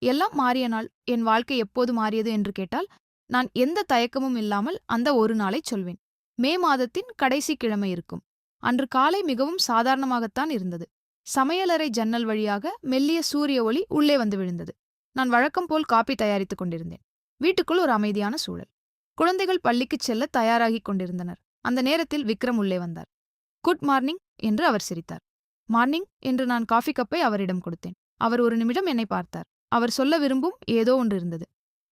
எல்லாம் மாறிய நாள், என் வாழ்க்கை எப்போது மாறியது என்று கேட்டால், நான் எந்த தயக்கமும் இல்லாமல் அந்த ஒரு நாளைச் சொல்வேன். மே மாதத்தின் கடைசி கிழமை இருக்கும். அன்று காலை மிகவும் சாதாரணமாகத்தான் இருந்தது. சமையலறை ஜன்னல் வழியாக மெல்லிய சூரிய ஒளி உள்ளே வந்து விழுந்தது. நான் வழக்கம் போல் காபி தயாரித்துக் கொண்டிருந்தேன். வீட்டுக்குள் ஒரு அமைதியான சூழல். குழந்தைகள் பள்ளிக்குச் செல்ல தயாராகிக் கொண்டிருந்தனர். அந்த நேரத்தில் விக்ரம் உள்ளே வந்தார். குட் மார்னிங் என்று அவர் சிரித்தார். மார்னிங் என்று நான் காஃபி கப்பை அவரிடம் கொடுத்தேன். அவர் ஒரு நிமிடம் என்னை பார்த்தார். அவர் சொல்ல விரும்பும் ஏதோ ஒன்று இருந்தது.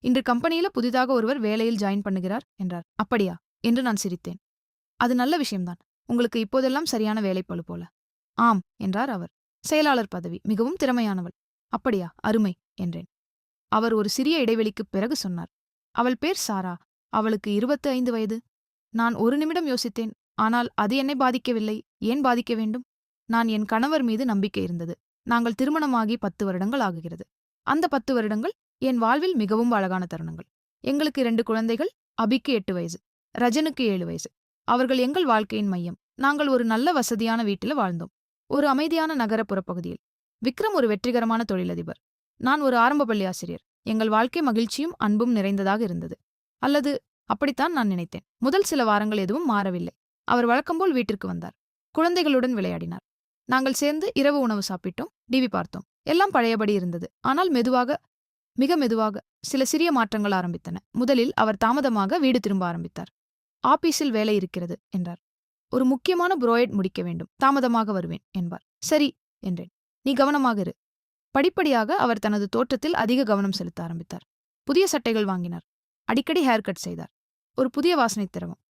இன்று கம்பெனியில புதிதாக ஒருவர் வேலையில் ஜாயின் பண்ணுகிறார் என்றார். அப்படியா என்று நான் சிரித்தேன். அது நல்ல விஷயம்தான். உங்களுக்கு இப்போதெல்லாம் சரியான வேலைப்பளு போல. ஆம் என்றார் அவர். செயலாளர் பதவி, மிகவும் திறமையானவள். அப்படியா, அருமை என்றேன். அவர் ஒரு சிறிய இடைவெளிக்குப் பிறகு சொன்னார். அவள் பேர் சாரா. அவளுக்கு 25 வயது. நான் ஒரு நிமிடம் யோசித்தேன். ஆனால் அது என்னை பாதிக்கவில்லை. ஏன் பாதிக்க வேண்டும்? நான் என் கணவர் மீது நம்பிக்கை இருந்தது. நாங்கள் திருமணமாகி 10 வருடங்கள் ஆகுகிறது. அந்த 10 வருடங்கள் என் வாழ்வில் மிகவும் அழகான தருணங்கள். எங்களுக்கு 2 குழந்தைகள். அபிக்கு 8 வயசு, ரஜனுக்கு 7 வயசு. அவர்கள் எங்கள் வாழ்க்கையின் மையம். நாங்கள் ஒரு நல்ல வசதியான வீட்டில் வாழ்ந்தோம். ஒரு அமைதியான நகரப்புற பகுதியில். விக்ரம் ஒரு வெற்றிகரமான தொழிலதிபர். நான் ஒரு ஆரம்ப பள்ளி ஆசிரியர். எங்கள் வாழ்க்கை மகிழ்ச்சியும் அன்பும் நிறைந்ததாக இருந்தது. அல்லது அப்படித்தான் நான் நினைத்தேன். முதல் சில வாரங்கள் எதுவும் மாறவில்லை. அவர் வழக்கம்போல் வீட்டிற்கு வந்தார். குழந்தைகளுடன் விளையாடினார். நாங்கள் சேர்ந்து இரவு உணவு சாப்பிட்டோம், டிவி பார்த்தோம். எல்லாம் பழையபடி இருந்தது. ஆனால் மெதுவாக, மிக மெதுவாக சில சிறிய மாற்றங்கள் ஆரம்பித்தன. முதலில் அவர் தாமதமாக வீடு திரும்ப ஆரம்பித்தார். ஆபீஸில் வேலை இருக்கிறது என்றார். ஒரு முக்கியமான புரோயட் முடிக்க வேண்டும். தாமதமாக வருவேன் என்பார். சரி என்றேன். நீ கவனமாக இரு. படிப்படியாக அவர் தனது தோற்றத்தில் அதிக கவனம் செலுத்த ஆரம்பித்தார். புதிய சட்டைகள் வாங்கினார். அடிக்கடி ஹேர் கட் செய்தார். ஒரு புதிய வாசனை திரவம்.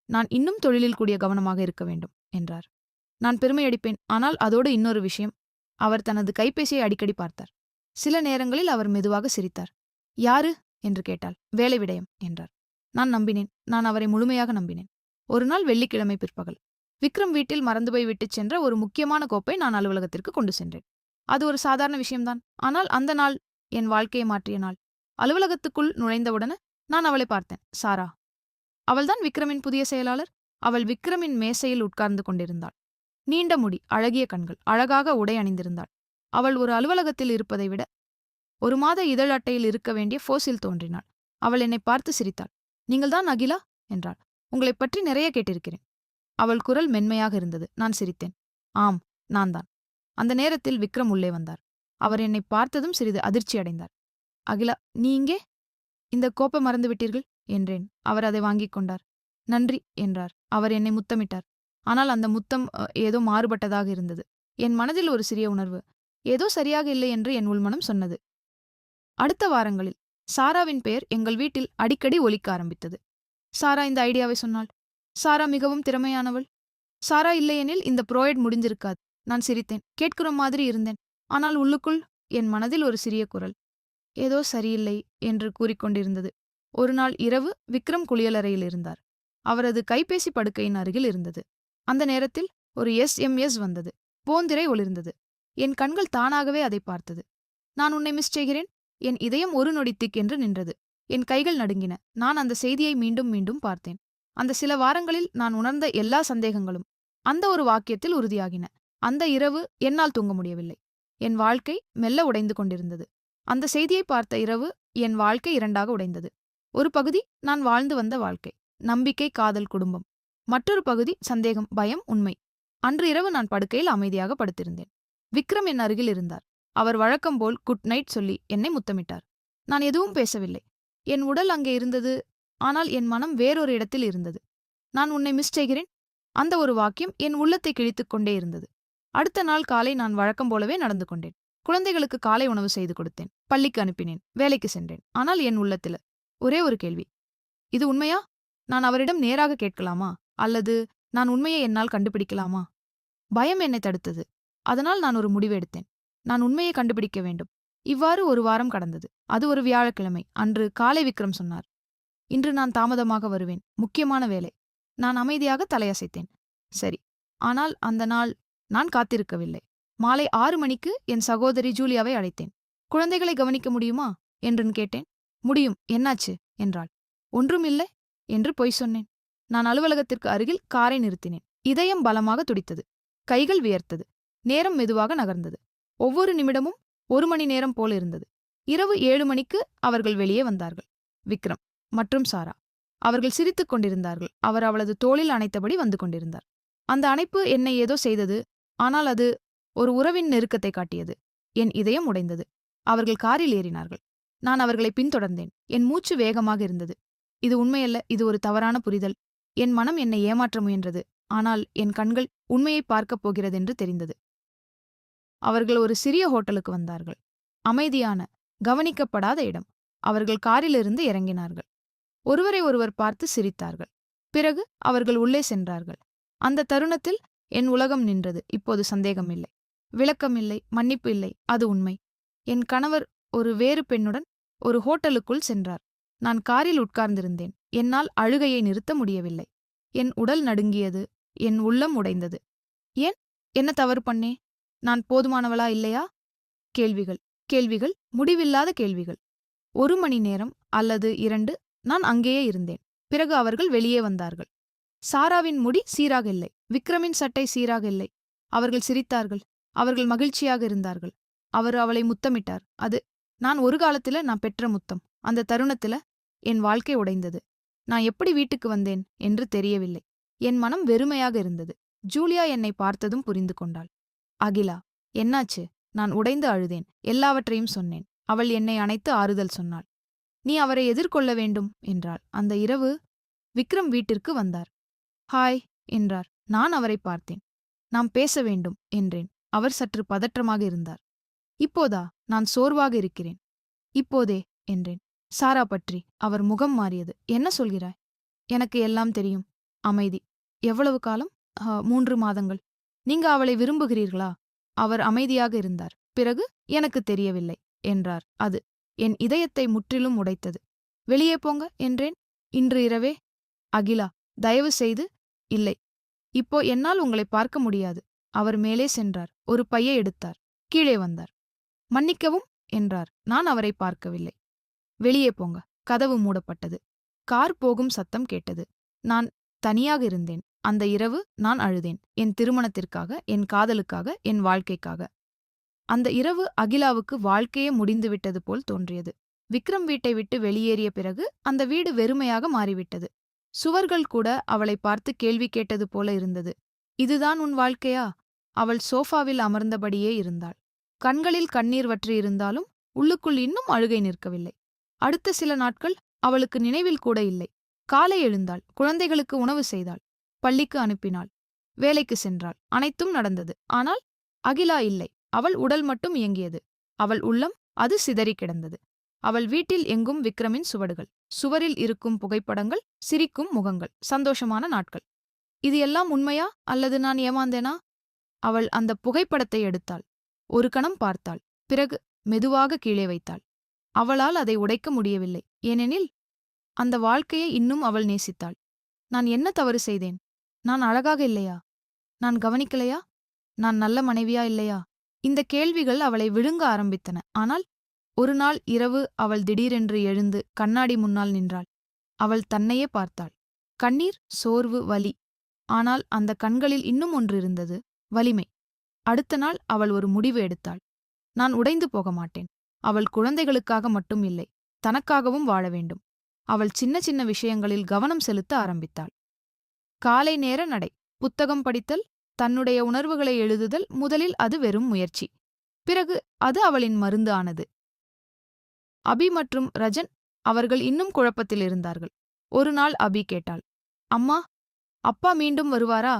நான் இன்னும் தொழிலில் கூடிய கவனமாக இருக்க வேண்டும் என்றார். நான் பெருமையடிப்பேன். ஆனால் அதோடு இன்னொரு விஷயம். அவர் தனது கைபேசியை அடிக்கடி பார்த்தார். சில நேரங்களில் அவர் மெதுவாக சிரித்தார். யாரு என்று கேட்டால், வேலை விடயம் என்றார். நான் நம்பினேன். நான் அவரை முழுமையாக நம்பினேன். ஒரு நாள் வெள்ளிக்கிழமை பிற்பகல். விக்ரம் வீட்டில் மறந்துபோய் விட்டுச் சென்ற ஒரு முக்கியமான கோப்பை நான் அலுவலகத்திற்கு கொண்டு சென்றேன். அது ஒரு சாதாரண விஷயம்தான். ஆனால் அந்த நாள் என் வாழ்க்கையை மாற்றிய நாள். அலுவலகத்துக்குள் நுழைந்தவுடனே நான் அவளை பார்த்தேன். சாரா. அவள்தான் விக்ரமின் புதிய செயலாளர். அவள் விக்ரமின் மேசையில் உட்கார்ந்து கொண்டிருந்தாள். நீண்ட முடி, அழகிய கண்கள், அழகாக உடை அணிந்திருந்தாள். அவள் ஒரு அலுவலகத்தில் இருப்பதை விட ஒரு மாத இதழ் அட்டையில் இருக்க வேண்டிய ஃபோஸில் தோன்றினாள். அவள் என்னை பார்த்து சிரித்தாள். நீங்கள்தான் அகிலா என்றாள். உங்களைப் பற்றி நிறைய கேட்டிருக்கிறேன். அவள் குரல் மென்மையாக இருந்தது. நான் சிரித்தேன். ஆம், நான் தான். அந்த நேரத்தில் விக்ரம் உள்ளே வந்தார். அவர் என்னை பார்த்ததும் சிறிது அதிர்ச்சி அடைந்தார். அகிலா, நீ இங்கே? இந்த கோப்பை மறந்துவிட்டீர்கள் என்றேன். அவர் அதை வாங்கிக் கொண்டார். நன்றி என்றார். அவர் என்னை முத்தமிட்டார். ஆனால் அந்த முத்தம் ஏதோ மாறுபட்டதாக இருந்தது. என் மனதில் ஒரு சிறிய உணர்வு. ஏதோ சரியாக இல்லை என்று என் உள்மனம் சொன்னது. அடுத்த வாரங்களில் சாராவின் பெயர் எங்கள் வீட்டில் அடிக்கடி ஒலிக்க ஆரம்பித்தது. சாரா இந்த ஐடியாவை சொன்னாள். சாரா மிகவும் திறமையானவள். சாரா இல்லையெனில் இந்த ப்ரோயட் முடிஞ்சிருக்காது. நான் சிரித்தேன். கேட்கிற மாதிரி இருந்தேன். ஆனால் உள்ளுக்குள் என் மனதில் ஒரு சிறிய குரல் ஏதோ சரியில்லை என்று கூறிக்கொண்டிருந்தது. ஒரு நாள் இரவு விக்ரம் குளியலறையில் இருந்தார். அவரது கைபேசி படுக்கையின் அருகில் இருந்தது. அந்த நேரத்தில் ஒரு SMS வந்தது. போந்திரை ஒளிர்ந்தது. என் கண்கள் தானாகவே அதை பார்த்தது. நான் உன்னை மிஸ் செய்கிறேன். என் இதயம் ஒரு நொடி திக்கென்று நின்றது. என் கைகள் நடுங்கின. நான் அந்த செய்தியை மீண்டும் மீண்டும் பார்த்தேன். அந்த சில வாரங்களில் நான் உணர்ந்த எல்லா சந்தேகங்களும் அந்த ஒரு வாக்கியத்தில் உறுதியாகின. அந்த இரவு என்னால் தூங்க முடியவில்லை. என் வாழ்க்கை மெல்ல உடைந்து கொண்டிருந்தது. அந்த செய்தியை பார்த்த இரவு என் வாழ்க்கை இரண்டாக உடைந்தது. ஒரு பகுதி நான் வாழ்ந்து வந்த வாழ்க்கை, நம்பிக்கை, காதல், குடும்பம். மற்றொரு பகுதி சந்தேகம், பயம், உண்மை. அன்று இரவு நான் படுக்கையில் அமைதியாக படுத்திருந்தேன். விக்ரம் என் அருகில் இருந்தார். அவர் வழக்கம்போல் குட் நைட் சொல்லி என்னை முத்தமிட்டார். நான் எதுவும் பேசவில்லை. என் உடல் அங்கே இருந்தது. ஆனால் என் மனம் வேறொரு இடத்தில் இருந்தது. நான் உன்னை மிஸ் செய்கிறேன். அந்த ஒரு வாக்கியம் என் உள்ளத்தை கிழித்துக் கொண்டே இருந்தது. அடுத்த நாள் காலை நான் வழக்கம் போலவே நடந்து கொண்டேன். குழந்தைகளுக்கு காலை உணவு செய்து கொடுத்தேன். பள்ளிக்கு அனுப்பினேன். வேலைக்கு சென்றேன். ஆனால் என் உள்ளத்தில் ஒரே ஒரு கேள்வி. இது உண்மையா? நான் அவரிடம் நேராக கேட்கலாமா? அல்லது நான் உண்மையை என்னால் கண்டுபிடிக்கலாமா? பயம் என்னை தடுத்தது. அதனால் நான் ஒரு முடிவு எடுத்தேன். நான் உண்மையை கண்டுபிடிக்க வேண்டும். இவ்வாறு ஒரு வாரம் கடந்தது. அது ஒரு வியாழக்கிழமை. அன்று காலை விக்ரம் சொன்னார். இன்று நான் தாமதமாக வருவேன். முக்கியமான வேலை. நான் அமைதியாக தலையசைத்தேன். சரி. ஆனால் அந்த நாள் நான் காத்திருக்கவில்லை. மாலை 6 மணிக்கு என் சகோதரி ஜூலியாவை அழைத்தேன். குழந்தைகளை கவனிக்க முடியுமா என்று கேட்டேன். முடியும். என்னாச்சு என்றாள். ஒன்றுமில்லை என்று பொய் சொன்னேன். நான் அலுவலகத்திற்கு அருகில் காரை நிறுத்தினேன். இதயம் பலமாக துடித்தது. கைகள் வியர்த்தது. நேரம் மெதுவாக நகர்ந்தது. ஒவ்வொரு நிமிடமும் 1 மணி நேரம் போல இருந்தது. இரவு 7 மணிக்கு அவர்கள் வெளியே வந்தார்கள். விக்ரம் மற்றும் சாரா. அவர்கள் சிரித்துக் கொண்டிருந்தார்கள். அவர் அவளது தோளில் அணைத்தபடி வந்து கொண்டிருந்தார். அந்த அணைப்பு என்னை ஏதோ செய்தது. ஆனால் அது ஒரு உறவின் நெருக்கத்தை காட்டியது. என் இதயம் உடைந்தது. அவர்கள் காரில் ஏறினார்கள். நான் அவர்களை பின்தொடர்ந்தேன். என் மூச்சு வேகமாக இருந்தது. இது உண்மையல்ல, இது ஒரு தவறான புரிதல். என் மனம் என்னை ஏமாற்ற முயன்றது. ஆனால் என் கண்கள் உண்மையை பார்க்கப் போகிறதென்று தெரிந்தது. அவர்கள் ஒரு சிறிய ஹோட்டலுக்கு வந்தார்கள். அமைதியான, கவனிக்கப்படாத இடம். அவர்கள் காரிலிருந்து இறங்கினார்கள். ஒருவரை ஒருவர் பார்த்து சிரித்தார்கள். பிறகு அவர்கள் உள்ளே சென்றார்கள். அந்த தருணத்தில் என் உலகம் நின்றது. இப்போது சந்தேகமில்லை, விளக்கமில்லை, மன்னிப்பு இல்லை. அது உண்மை. என் கணவர் ஒரு வேறு பெண்ணுடன் ஒரு ஹோட்டலுக்குள் சென்றார். நான் காரில் உட்கார்ந்திருந்தேன். என்னால் அழுகையை நிறுத்த முடியவில்லை. என் உடல் நடுங்கியது. என் உள்ளம் உடைந்தது. ஏன்? என்ன தவறு பண்ணே? நான் போதுமானவளா இல்லையா? கேள்விகள், கேள்விகள், முடிவில்லாத கேள்விகள். 1 மணி நேரம் அல்லது 2 நான் அங்கேயே இருந்தேன். பிறகு அவர்கள் வெளியே வந்தார்கள். சாராவின் முடி சீராக இல்லை. விக்ரமின் சட்டை சீராக இல்லை. அவர்கள் சிரித்தார்கள். அவர்கள் மகிழ்ச்சியாக இருந்தார்கள். அவர் அவளை முத்தமிட்டார். அது நான் ஒரு காலத்தில நான் பெற்ற முத்தம். அந்த தருணத்தில என் வாழ்க்கை உடைந்தது. நான் எப்படி வீட்டுக்கு வந்தேன் என்று தெரியவில்லை. என் மனம் வெறுமையாக இருந்தது. ஜூலியா என்னை பார்த்ததும் புரிந்து கொண்டாள். அகிலா, என்னாச்சு? நான் உடைந்து அழுதேன். எல்லாவற்றையும் சொன்னேன். அவள் என்னை அணைத்து ஆறுதல் சொன்னாள். நீ அவரை எதிர்கொள்ள வேண்டும் என்றாள். அந்த இரவு விக்ரம் வீட்டிற்கு வந்தார். ஹாய் என்றார். நான் அவரை பார்த்தேன். நாம் பேச வேண்டும் என்றேன். அவர் சற்று பதற்றமாக இருந்தார். இப்போதா? நான் சோர்வாக இருக்கிறேன். இப்போதே என்றேன். சாரா பற்றி. அவர் முகம் மாறியது. என்ன சொல்கிறாய்? எனக்கு எல்லாம் தெரியும். அமைதி. எவ்வளவு காலம்? 3 மாதங்கள். நீங்க அவளை விரும்புகிறீர்களா? அவர் அமைதியாக இருந்தார். பிறகு எனக்கு தெரியவில்லை என்றார். அது என் இதயத்தை முற்றிலும் உடைத்தது. வெளியே போங்க என்றேன். இன்று இரவே? அகிலா, தயவு செய்து. இல்லை. இப்போ என்னால் உங்களை பார்க்க முடியாது. அவர் மேலே சென்றார். ஒரு பையை எடுத்தார். கீழே வந்தார். மன்னிக்கவும் என்றார். நான் அவரை பார்க்கவில்லை. வெளியே போங்க. கதவு மூடப்பட்டது. கார் போகும் சத்தம் கேட்டது. நான் தனியாக இருந்தேன். அந்த இரவு நான் அழுதேன். என் திருமணத்திற்காக, என் காதலுக்காக, என் வாழ்க்கைக்காக. அந்த இரவு அகிலாவுக்கு வாழ்க்கையே முடிந்துவிட்டது போல் தோன்றியது. விக்ரம் வீட்டை விட்டு வெளியேறிய பிறகு அந்த வீடு வெறுமையாக மாறிவிட்டது. சுவர்கள் கூட அவளை பார்த்து கேள்வி கேட்டது போல இருந்தது. இதுதான் உன் வாழ்க்கையா? அவள் சோஃபாவில் அமர்ந்தபடியே இருந்தாள். கண்களில் கண்ணீர் வற்றியிருந்தாலும் உள்ளுக்குள் இன்னும் அழுகை நிற்கவில்லை. அடுத்த சில நாட்கள் அவளுக்கு நினைவில் கூட இல்லை. காலை எழுந்தாள். குழந்தைகளுக்கு உணவு செய்தாள். பள்ளிக்கு அனுப்பினாள். வேலைக்கு சென்றாள். அனைத்தும் நடந்தது. ஆனால் அகிலா இல்லை. அவள் உடல் மட்டும் இயங்கியது. அவள் உள்ளம் அது சிதறி கிடந்தது. அவள் வீட்டில் எங்கும் விக்ரமின் சுவடுகள். சுவரில் இருக்கும் புகைப்படங்கள், சிரிக்கும் முகங்கள், சந்தோஷமான நாட்கள். இது எல்லாம் உண்மையா அல்லது நான் ஏமாந்தேனா? அவள் அந்த புகைப்படத்தை எடுத்தாள். ஒரு கணம் பார்த்தாள். பிறகு மெதுவாக கீழே வைத்தாள். அவளால் அதை உடைக்க முடியவில்லை. ஏனெனில் அந்த வாழ்க்கையை இன்னும் அவள் நேசித்தாள். நான் என்ன தவறு செய்தேன்? நான் அழகாக இல்லையா? நான் கவனிக்கலையா? நான் நல்ல மனைவியா இல்லையா? இந்த கேள்விகள் அவளை விழுங்க ஆரம்பித்தன. ஆனால் ஒரு நாள் இரவு அவள் திடீரென்று எழுந்து கண்ணாடி முன்னால் நின்றாள். அவள் தன்னையே பார்த்தாள். கண்ணீர், சோர்வு, வலி. ஆனால் அந்த கண்களில் இன்னும் ஒன்று இருந்தது, வலிமை. அடுத்த நாள் அவள் ஒரு முடிவு எடுத்தாள். நான் உடைந்து போக மாட்டேன். அவள் குழந்தைகளுக்காக மட்டும் இல்லை, தனக்காகவும் வாழ வேண்டும். அவள் சின்ன சின்ன விஷயங்களில் கவனம் செலுத்த ஆரம்பித்தாள். காலை நேர நடை, புத்தகம் படித்தல், தன்னுடைய உணர்வுகளை எழுதுதல். முதலில் அது வெறும் முயற்சி. பிறகு அது அவளின் மருந்து ஆனது. அபி மற்றும் ரஜன் அவர்கள் இன்னும் குழப்பத்தில் இருந்தார்கள். ஒரு நாள் அபி கேட்டாள், அம்மா, அப்பா மீண்டும் வருவாரா?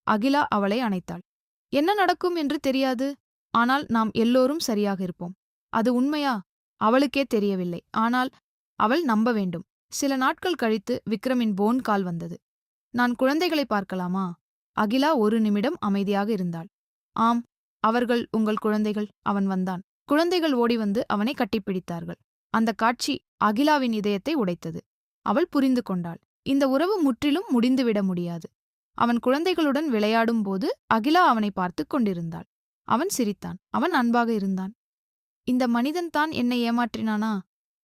அகிலா அவளை அணைத்தாள். என்ன நடக்கும் என்று தெரியாது. ஆனால் நாம் எல்லோரும் சரியாக இருப்போம். அது உண்மையா? அவளுக்கே தெரியவில்லை. ஆனால் அவள் நம்ப வேண்டும். சில நாட்கள் கழித்து விக்ரமின் போன் கால் வந்தது. நான் குழந்தைகளை பார்க்கலாமா? அகிலா ஒரு நிமிடம் அமைதியாக இருந்தாள். ஆம், அவர்கள் உங்கள் குழந்தைகள். அவன் வந்தான். குழந்தைகள் ஓடி வந்து அவனை கட்டிப்பிடித்தார்கள். அந்த காட்சி அகிலாவின் இதயத்தை உடைத்தது. அவள் புரிந்து கொண்டாள். இந்த உறவு முற்றிலும் முடிந்துவிட முடியாது. அவன் குழந்தைகளுடன் விளையாடும் போது அகிலா அவனை பார்த்துக் கொண்டிருந்தாள். அவன் சிரித்தான். அவன் அன்பாக இருந்தான். இந்த மனிதன்தான் என்னை ஏமாற்றினானா?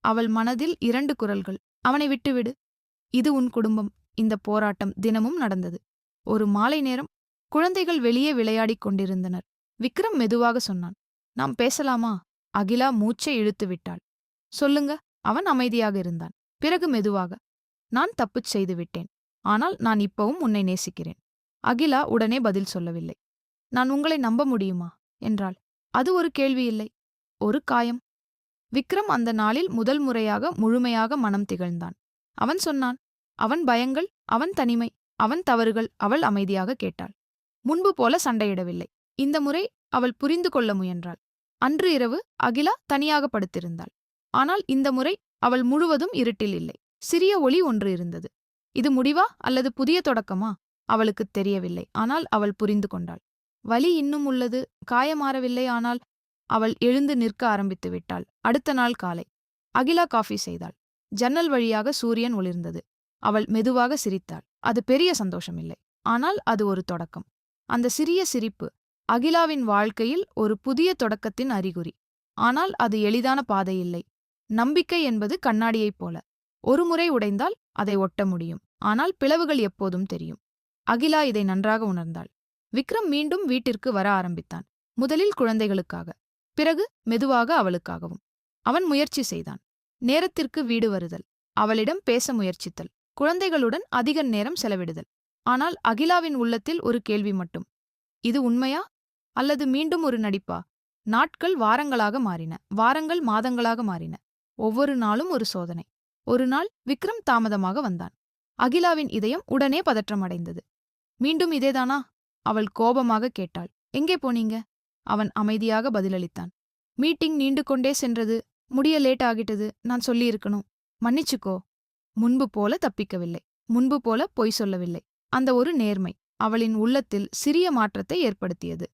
அவள் மனதில் 2 குரல்கள். அவனை விட்டுவிடு. இது உன் குடும்பம். இந்த போராட்டம் தினமும் நடந்தது. ஒரு மாலை நேரம் குழந்தைகள் வெளியே விளையாடிக் கொண்டிருந்தனர். விக்ரம் மெதுவாக சொன்னான், நாம் பேசலாமா? அகிலா மூச்சை இழுத்து விட்டாள். சொல்லுங்க. அவன் அமைதியாக இருந்தான். பிறகு மெதுவாக, நான் தப்புச் செய்து விட்டேன். ஆனால் நான் இப்பவும் உன்னை நேசிக்கிறேன். அகிலா உடனே பதில் சொல்லவில்லை. நான் உங்களை நம்ப முடியுமா என்றாள். அது ஒரு கேள்வி இல்லை, ஒரு காயம். விக்ரம் அந்த நாளில் முதல் முறையாக முழுமையாக மனம் திகழ்ந்தான். அவன் சொன்னான். அவன் பயங்கள், அவன் தனிமை, அவன் தவறுகள். அவள் அமைதியாக கேட்டாள். முன்பு போல சண்டையிடவில்லை. இந்த முறை அவள் புரிந்து கொள்ள முயன்றாள். அன்று இரவு அகிலா தனியாக படுத்திருந்தாள். ஆனால் இந்த முறை அவள் முழுவதும் இருட்டில் இல்லை. சிறிய ஒளி ஒன்று இருந்தது. இது முடிவா அல்லது புதிய தொடக்கமா? அவளுக்குத் தெரியவில்லை. ஆனால் அவள் புரிந்து கொண்டாள். வலி இன்னும் உள்ளது, காயமாறவில்லை. ஆனால் அவள் எழுந்து நிற்க ஆரம்பித்து விட்டாள். அடுத்த நாள் காலை அகிலா காஃபி செய்தாள். ஜன்னல் வழியாக சூரியன் ஒளிர்ந்தது. அவள் மெதுவாக சிரித்தாள். அது பெரிய சந்தோஷமில்லை, ஆனால் அது ஒரு தொடக்கம். அந்த சிறிய சிரிப்பு அகிலாவின் வாழ்க்கையில் ஒரு புதிய தொடக்கத்தின் அறிகுறி. ஆனால் அது எளிதான பாதையில்லை. நம்பிக்கை என்பது கண்ணாடியைப் போல. ஒரு முறை உடைந்தால் அதை ஒட்ட முடியும், ஆனால் பிளவுகள் எப்போதும் தெரியும். அகிலா இதை நன்றாக உணர்ந்தாள். விக்ரம் மீண்டும் வீட்டிற்கு வர ஆரம்பித்தான். முதலில் குழந்தைகளுக்காக, பிறகு மெதுவாக அவளுக்காகவும். அவன் முயற்சி செய்தான். நேரத்திற்கு வீடு வருதல், அவளிடம் பேச முயற்சித்தல், குழந்தைகளுடன் அதிக நேரம் செலவிடுதல். ஆனால் அகிலாவின் உள்ளத்தில் ஒரு கேள்வி மட்டும். இது உண்மையா அல்லது மீண்டும் ஒரு நடிப்பா? நாட்கள் வாரங்களாக மாறின, வாரங்கள் மாதங்களாக மாறின. ஒவ்வொரு நாளும் ஒரு சோதனை. ஒரு நாள் விக்ரம் தாமதமாக வந்தான். அகிலாவின் இதயம் உடனே பதற்றமடைந்தது. மீண்டும் இதேதானா? அவள் கோபமாக கேட்டாள். எங்கே போனீங்க? அவன் அமைதியாக பதிலளித்தான். மீட்டிங் நீண்டு கொண்டே சென்றது. முடிய லேட் ஆகிட்டது. நான் சொல்லியிருக்கணும். மன்னிச்சுக்கோ. முன்பு போல தப்பிக்கவில்லை. முன்பு போல பொய் சொல்லவில்லை. அந்த ஒரு நேர்மை அவளின் உள்ளத்தில் சிறிய மாற்றத்தை ஏற்படுத்தியது.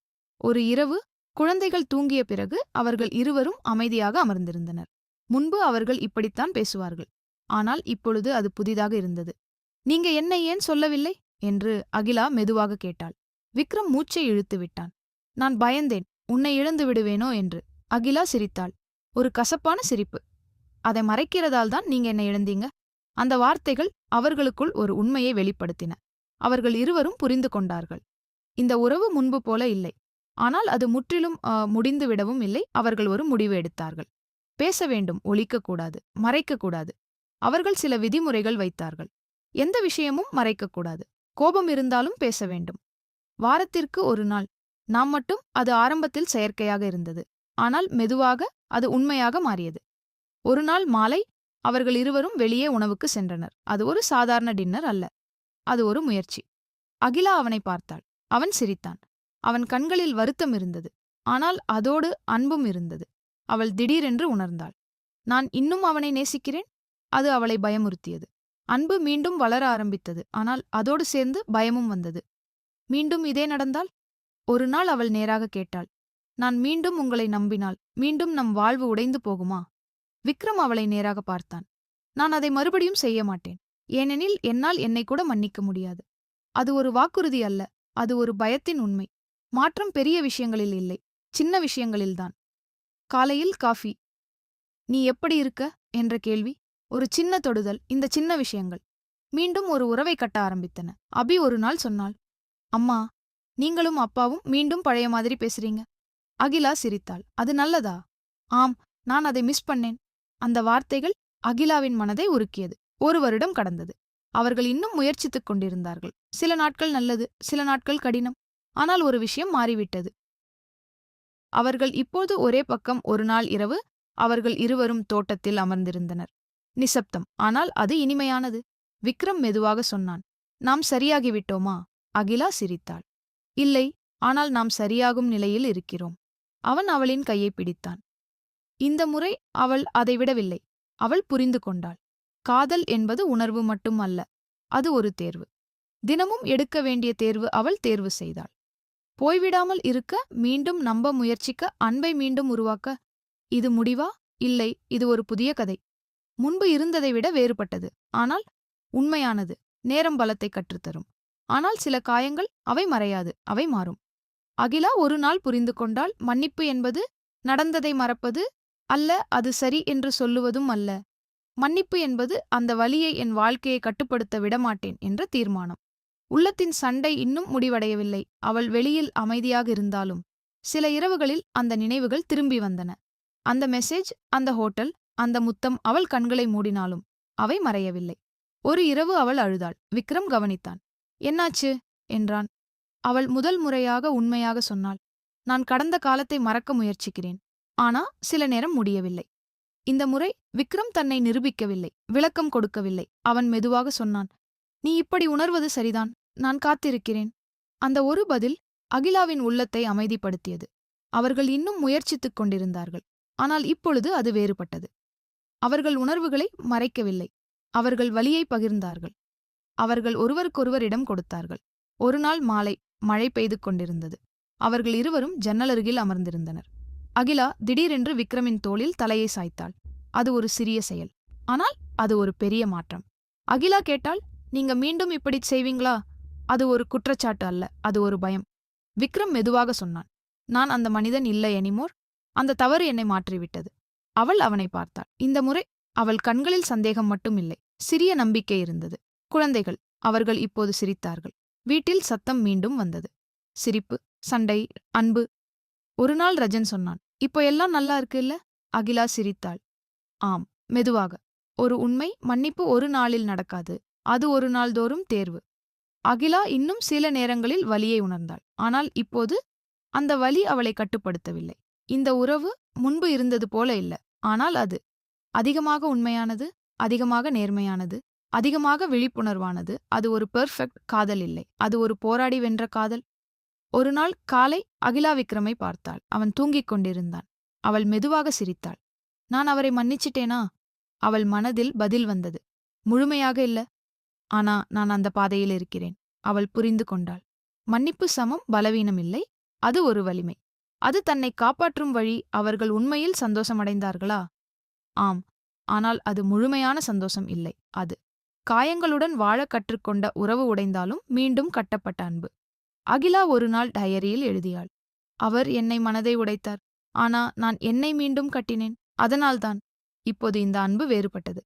ஒரு இரவு குழந்தைகள் தூங்கிய பிறகு அவர்கள் இருவரும் அமைதியாக அமர்ந்திருந்தனர். முன்பு அவர்கள் இப்படித்தான் பேசுவார்கள். ஆனால் இப்பொழுது அது புதிதாக இருந்தது. நீங்க என்னை ஏன் சொல்லவில்லை என்று அகிலா மெதுவாக கேட்டாள். விக்ரம் மூச்சை இழுத்து விட்டான். நான் பயந்தேன், உன்னை இழந்து விடுவேனோ என்று. அகிலா சிரித்தாள். ஒரு கசப்பான சிரிப்பு. அதை மறைக்கிறதால் தான் நீங்க என்னை இழந்தீங்க. அந்த வார்த்தைகள் அவர்களுக்குள் ஒரு உண்மையை வெளிப்படுத்தின. அவர்கள் இருவரும் புரிந்து கொண்டார்கள். இந்த உறவு முன்பு போல இல்லை. ஆனால் அது முற்றிலும் முடிந்துவிடவும் இல்லை. அவர்கள் ஒரு முடிவு எடுத்தார்கள். பேச வேண்டும், ஒளிக்கக்கூடாது, மறைக்கக்கூடாது. அவர்கள் சில விதிமுறைகள் வைத்தார்கள். எந்த விஷயமும் மறைக்கக்கூடாது. கோபம் இருந்தாலும் பேச வேண்டும். வாரத்திற்கு ஒரு நாள். நாம் மட்டும். அது ஆரம்பத்தில் செயற்கையாக இருந்தது. ஆனால் மெதுவாக அது உண்மையாக மாறியது. ஒரு நாள் மாலை அவர்கள் இருவரும் வெளியே உணவுக்கு சென்றனர். அது ஒரு சாதாரண டின்னர் அல்ல. அது ஒரு முயற்சி. அகிலா அவனை பார்த்தாள். அவன் சிரித்தான். அவன் கண்களில் வருத்தம் இருந்தது. ஆனால் அதோடு அன்பும் இருந்தது. அவள் திடீரென்று உணர்ந்தாள். நான் இன்னும் அவனை நேசிக்கிறேன். அது அவளை பயமுறுத்தியது. அன்பு மீண்டும் வளர ஆரம்பித்தது. ஆனால் அதோடு சேர்ந்து பயமும் வந்தது. மீண்டும் இதே நடந்தால்? ஒரு நாள் அவள் நேராக கேட்டாள். நான் மீண்டும் உங்களை நம்பினால் மீண்டும் நம் வாழ்வு உடைந்து போகுமா? விக்ரம் அவளை நேராக பார்த்தான். நான் அதை மறுபடியும் செய்ய மாட்டேன். ஏனெனில் என்னால் என்னை கூட மன்னிக்க முடியாது. அது ஒரு வாக்குறுதி அல்ல. அது ஒரு பயத்தின் உண்மை. மாற்றம் பெரிய விஷயங்களில் இல்லை, சின்ன விஷயங்களில்தான். காலையில் காஃபி. நீ எப்படி இருக்க என்ற கேள்வி. ஒரு சின்ன தொடுதல். இந்த சின்ன விஷயங்கள் மீண்டும் ஒரு உறவை கட்ட ஆரம்பித்தன. அபி ஒரு நாள் சொன்னாள். அம்மா, நீங்களும் அப்பாவும் மீண்டும் பழைய மாதிரி பேசுறீங்க. அகிலா சிரித்தாள். அது நல்லதா? ஆம், நான் அதை மிஸ் பண்ணேன். அந்த வார்த்தைகள் அகிலாவின் மனதை உருக்கியது. ஒரு வருடம் கடந்தது. அவர்கள் இன்னும் முயற்சித்துக் கொண்டிருந்தார்கள். சில நாட்கள் நல்லது, சில நாட்கள் கடினம். ஆனால் ஒரு விஷயம் மாறிவிட்டது. அவர்கள் இப்போது ஒரே பக்கம். ஒரு நாள் இரவு அவர்கள் இருவரும் தோட்டத்தில் அமர்ந்திருந்தனர். நிசப்தம், ஆனால் அது இனிமையானது. விக்ரம் மெதுவாக சொன்னான். நாம் சரியாகிவிட்டோமா? அகிலா சிரித்தாள். இல்லை, ஆனால் நாம் சரியாகும் நிலையில் இருக்கிறோம். அவன் அவளின் கையை பிடித்தான். இந்த முறை அவள் அதை விடவில்லை. அவள் புரிந்து கொண்டாள். காதல் என்பது உணர்வு மட்டும் அல்ல, அது ஒரு தேர்வு. தினமும் எடுக்க வேண்டிய தேர்வு. அவள் தேர்வு செய்தாள். போய்விடாமல் இருக்க, மீண்டும் நம்ப முயற்சிக்க, அன்பை மீண்டும் உருவாக்க. இது முடிவா? இல்லை, இது ஒரு புதிய கதை. முன்பு இருந்ததை விட வேறுபட்டது. ஆனால் உண்மையானது. நேரம் பலத்தை கற்றுத்தரும். ஆனால் சில காயங்கள், அவை மறையாது, அவை மாறும். அகிலா ஒரு நாள் புரிந்து கொண்டாள். மன்னிப்பு என்பது நடந்ததை மறப்பது அல்ல, அது சரி என்று சொல்லுவதும் அல்ல. மன்னிப்பு என்பது அந்த வலியை என் வாழ்க்கையை கட்டுப்படுத்த விடமாட்டேன் என்ற தீர்மானம். உள்ளத்தின் சண்டை இன்னும் முடிவடையவில்லை. அவள் வெளியில் அமைதியாக இருந்தாலும் சில இரவுகளில் அந்த நினைவுகள் திரும்பி வந்தன. அந்த மெசேஜ், அந்த ஹோட்டல், அந்த முத்தம் அவள் கண்களை மூடினாலும் அவை மறையவில்லை. ஒரு இரவு அவள் அழுதாள். விக்ரம் கவனித்தான். என்னாச்சு என்றான். அவள் முதல் முறையாக உண்மையாக சொன்னாள். நான் கடந்த காலத்தை மறக்க முயற்சிக்கிறேன். ஆனா சில நேரம் முடியவில்லை. இந்த முறை விக்ரம் தன்னை நிரூபிக்கவில்லை, விளக்கம் கொடுக்கவில்லை. அவன் மெதுவாக சொன்னான். நீ இப்படி உணர்வது சரிதான். நான் காத்திருக்கிறேன். அந்த ஒரு பதில் அகிலாவின் உள்ளத்தை அமைதிப்படுத்தியது. அவர்கள் இன்னும் முயற்சித்துக் கொண்டிருந்தார்கள். ஆனால் இப்பொழுது அது வேறுபட்டது. அவர்கள் உணர்வுகளை மறைக்கவில்லை. அவர்கள் வலியை பகிர்ந்தார்கள். அவர்கள் ஒருவருக்கொருவர் இடம் கொடுத்தார்கள். ஒரு நாள் மாலை மழை பெய்து கொண்டிருந்தது. அவர்கள் இருவரும் ஜன்னலருகில் அமர்ந்திருந்தனர். அகிலா திடீரென்று விக்ரமின் தோளில் தலையை சாய்த்தாள். அது ஒரு சிறிய செயல். ஆனால் அது ஒரு பெரிய மாற்றம். அகிலா கேட்டாள், நீங்க மீண்டும் இப்படி செய்வீங்களா? அது ஒரு குற்றச்சாட்டு அல்ல, அது ஒரு பயம். விக்ரம் மெதுவாக சொன்னான். நான் அந்த மனிதன் இல்லை எனிமோர். அந்த தவறு என்னை மாற்றிவிட்டது. அவள் அவனை பார்த்தாள். இந்த முறை அவள் கண்களில் சந்தேகம் மட்டும் இல்லை, சிறிய நம்பிக்கை இருந்தது. குழந்தைகள். அவர்கள் இப்போது சிரித்தார்கள். வீட்டில் சத்தம் மீண்டும் வந்தது. சிரிப்பு, சண்டை, அன்பு. ஒரு நாள் ரஜன் சொன்னான், இப்போ எல்லாம் நல்லா இருக்கு இல்ல? அகிலா சிரித்தாள். ஆம், மெதுவாக. ஒரு உண்மை, மன்னிப்பு ஒரு நாளில் நடக்காது. அது ஒரு நாள் தோறும் தேர்வு. அகிலா இன்னும் சில நேரங்களில் வலியை உணர்ந்தாள். ஆனால் இப்போது அந்த வலி அவளை கட்டுப்படுத்தவில்லை. இந்த உறவு முன்பு இருந்தது போல இல்ல. ஆனால் அது அதிகமாக உண்மையானது, அதிகமாக நேர்மையானது, அதிகமாக விழிப்புணர்வானது. அது ஒரு பெர்ஃபெக்ட் காதல் இல்லை. அது ஒரு போராடி வென்ற காதல். ஒரு நாள் காலை அகிலா விக்ரமை பார்த்தாள். அவன் தூங்கிக் கொண்டிருந்தான். அவள் மெதுவாக சிரித்தாள். நான் அவரை மன்னிச்சிட்டேனா? அவள் மனதில் பதில் வந்தது. முழுமையாக இல்ல. ஆனா நான் அந்த பாதையில் இருக்கிறேன். அவள் புரிந்து கொண்டாள். மன்னிப்பு சமம் பலவீனம் இல்லை. அது ஒரு வலிமை. அது தன்னை காப்பாற்றும் வழி. அவர்கள் உண்மையில் சந்தோஷமடைந்தார்களா? ஆம். ஆனால் அது முழுமையான சந்தோஷம் இல்லை. அது காயங்களுடன் வாழ கற்றுக்கொண்ட உறவு. உடைந்தாலும் மீண்டும் கட்டப்பட்ட அன்பு. அகிலா ஒரு நாள் டயரியில் எழுதியாள். அவர் என்னை மனதை உடைத்தார். ஆனா நான் என்னை மீண்டும் கட்டினேன். அதனால்தான் இப்போது இந்த அன்பு வேறுபட்டது.